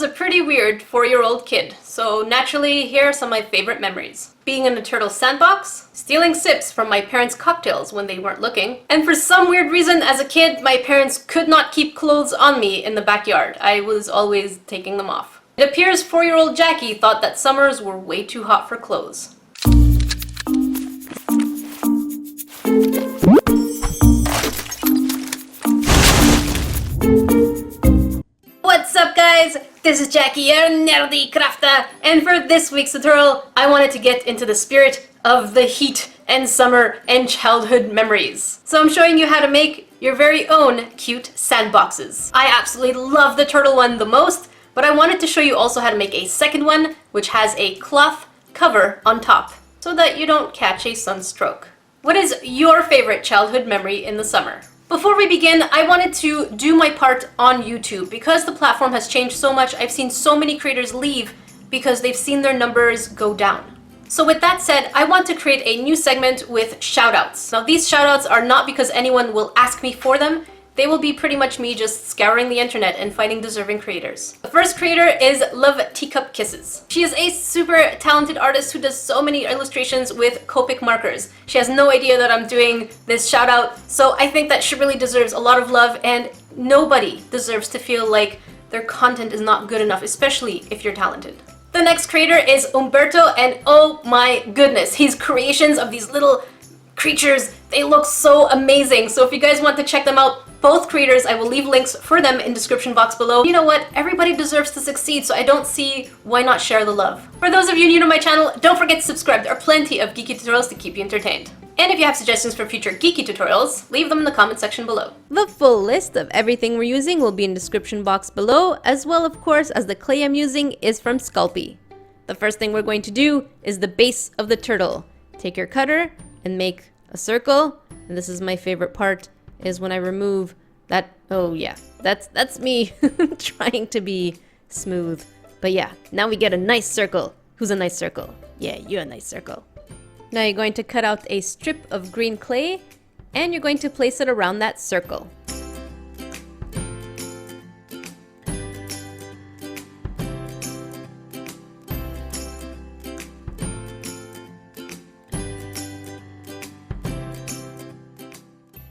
was a pretty weird 4-year-old kid, so naturally, here are some of my favorite memories. Being in a turtle sandbox, stealing sips from my parents' cocktails when they weren't looking, and for some weird reason, as a kid, my parents could not keep clothes on me in the backyard. I was always taking them off. It appears 4-year-old Jackie thought that summers were way too hot for clothes. What's up guys? This is Jackie, your Nerdecrafter, and for this week's tutorial, I wanted to get into the spirit of the heat and summer and childhood memories. So I'm showing you how to make your very own cute sandboxes. I absolutely love the turtle one the most, but I wanted to show you also how to make a second one, which has a cloth cover on top, so that you don't catch a sunstroke. What is your favorite childhood memory in the summer? Before we begin, I wanted to do my part on YouTube. Because the platform has changed so much, I've seen so many creators leave because they've seen their numbers go down. So with that said, I want to create a new segment with shoutouts. Now these shoutouts are not because anyone will ask me for them. They will be pretty much me just scouring the internet and finding deserving creators. The first creator is Love Teacup Kisses. She is a super talented artist who does so many illustrations with Copic markers. She has no idea that I'm doing this shout out, so I think that she really deserves a lot of love, and nobody deserves to feel like their content is not good enough, especially if you're talented. The next creator is Umberto, and oh my goodness, his creations of these little creatures, they look so amazing. So if you guys want to check them out, both creators, I will leave links for them in description box below. You know what? Everybody deserves to succeed, so I don't see why not share the love. For those of you new to my channel, don't forget to subscribe. There are plenty of geeky tutorials to keep you entertained. And if you have suggestions for future geeky tutorials, leave them in the comment section below. The full list of everything we're using will be in the description box below, as well of course as the clay I'm using is from Sculpey. The first thing we're going to do is the base of the turtle. Take your cutter and make a circle, and this is my favorite part, is when I remove that. Oh yeah, that's me trying to be smooth. But yeah, now we get a nice circle. Who's a nice circle? Yeah, you're a nice circle. Now you're going to cut out a strip of green clay, and you're going to place it around that circle.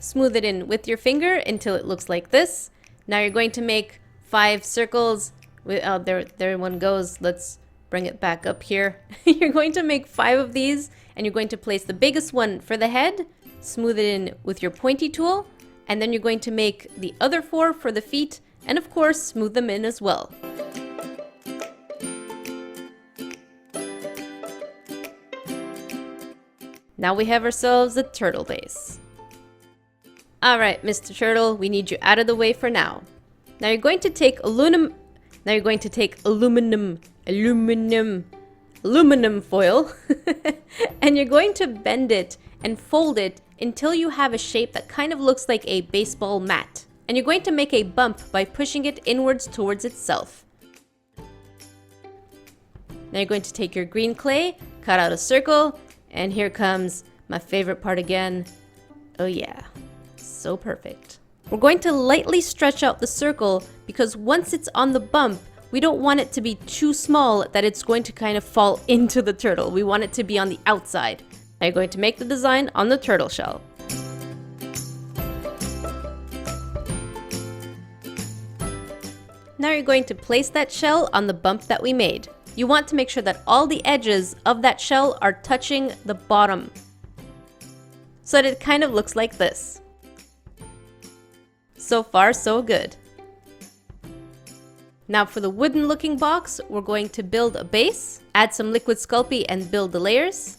Smooth it in with your finger until it looks like this. Now you're going to make 5 circles. Oh, there one goes. Let's bring it back up here. You're going to make 5 of these, and you're going to place the biggest one for the head, smooth it in with your pointy tool, and then you're going to make the other 4 for the feet, and of course smooth them in as well. Now we have ourselves a turtle base. Alright, Mr. Turtle, we need you out of the way for now. Now you're going to take aluminum foil and you're going to bend it and fold it until you have a shape that kind of looks like a baseball mat. And you're going to make a bump by pushing it inwards towards itself. Now you're going to take your green clay, cut out a circle, and here comes my favorite part again. Oh yeah. So perfect. We're going to lightly stretch out the circle because once it's on the bump, we don't want it to be too small that it's going to kind of fall into the turtle. We want it to be on the outside. Now you're going to make the design on the turtle shell. Now you're going to place that shell on the bump that we made. You want to make sure that all the edges of that shell are touching the bottom, so that it kind of looks like this. So far, so good. Now for the wooden looking box, we're going to build a base, add some liquid Sculpey and build the layers.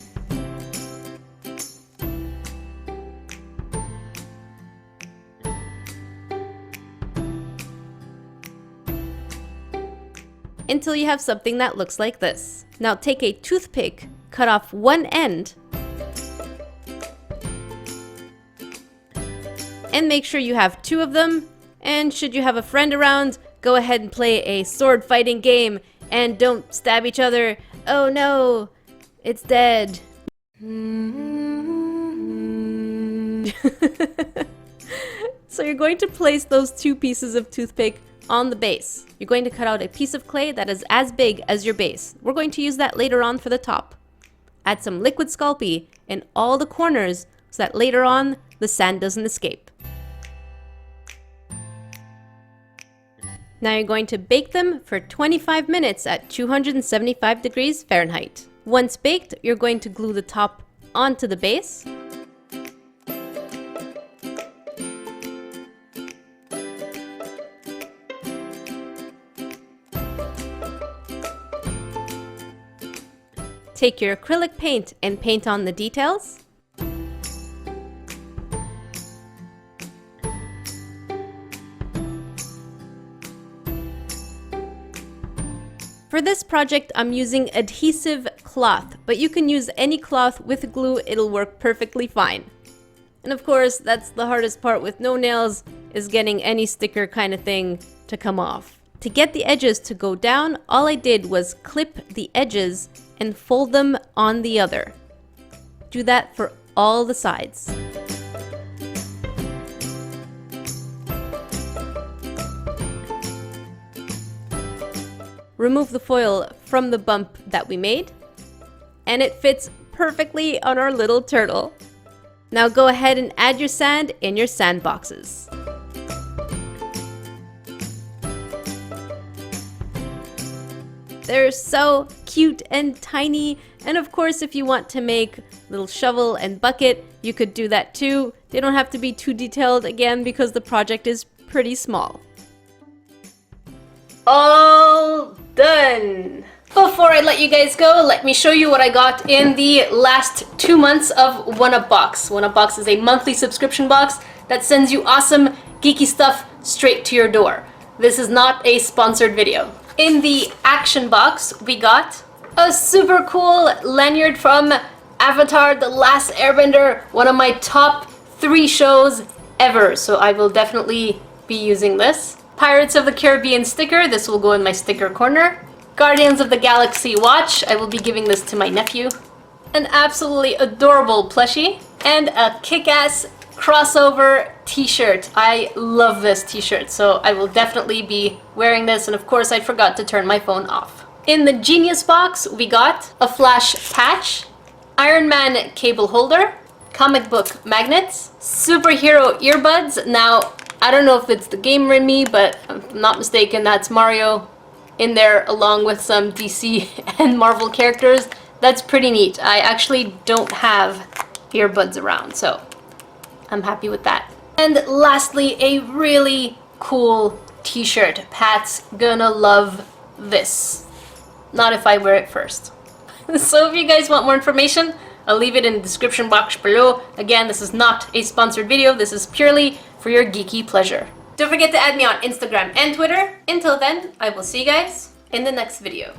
Until you have something that looks like this. Now take a toothpick, cut off one end, and make sure you have 2 of them. And should you have a friend around, go ahead and play a sword fighting game and don't stab each other. Oh no, it's dead. So you're going to place those 2 pieces of toothpick on the base. You're going to cut out a piece of clay that is as big as your base. We're going to use that later on for the top. Add some liquid Sculpey in all the corners so that later on the sand doesn't escape. Now you're going to bake them for 25 minutes at 275 degrees Fahrenheit. Once baked, you're going to glue the top onto the base. Take your acrylic paint and paint on the details. For this project, I'm using adhesive cloth, but you can use any cloth with glue, it'll work perfectly fine. And of course, that's the hardest part with no nails, is getting any sticker kind of thing to come off. To get the edges to go down, all I did was clip the edges and fold them on the other. Do that for all the sides. Remove the foil from the bump that we made, and it fits perfectly on our little turtle. Now go ahead and add your sand in your sandboxes. They're so cute and tiny, and of course if you want to make little shovel and bucket, you could do that too. They don't have to be too detailed again because the project is pretty small. All done! Before I let you guys go, let me show you what I got in the last 2 months of OneUpBox. OneUpBox is a monthly subscription box that sends you awesome geeky stuff straight to your door. This is not a sponsored video. In the action box, we got a super cool lanyard from Avatar: The Last Airbender, one of my top 3 shows ever, so I will definitely be using this. Pirates of the Caribbean sticker, this will go in my sticker corner. Guardians of the Galaxy watch, I will be giving this to my nephew. An absolutely adorable plushie, and a kick-ass crossover t-shirt. I love this t-shirt, so I will definitely be wearing this, and of course I forgot to turn my phone off. In the Genius box, we got a flash patch, Iron Man cable holder, comic book magnets, superhero earbuds. Now, I don't know if it's the gamer in me, but if I'm not mistaken, that's Mario in there along with some DC and Marvel characters. That's pretty neat. I actually don't have earbuds around, so I'm happy with that. And lastly, a really cool t-shirt. Pat's gonna love this. Not if I wear it first. So if you guys want more information, I'll leave it in the description box below. Again, this is not a sponsored video. This is purely for your geeky pleasure. Don't forget to add me on Instagram and Twitter. Until then, I will see you guys in the next video.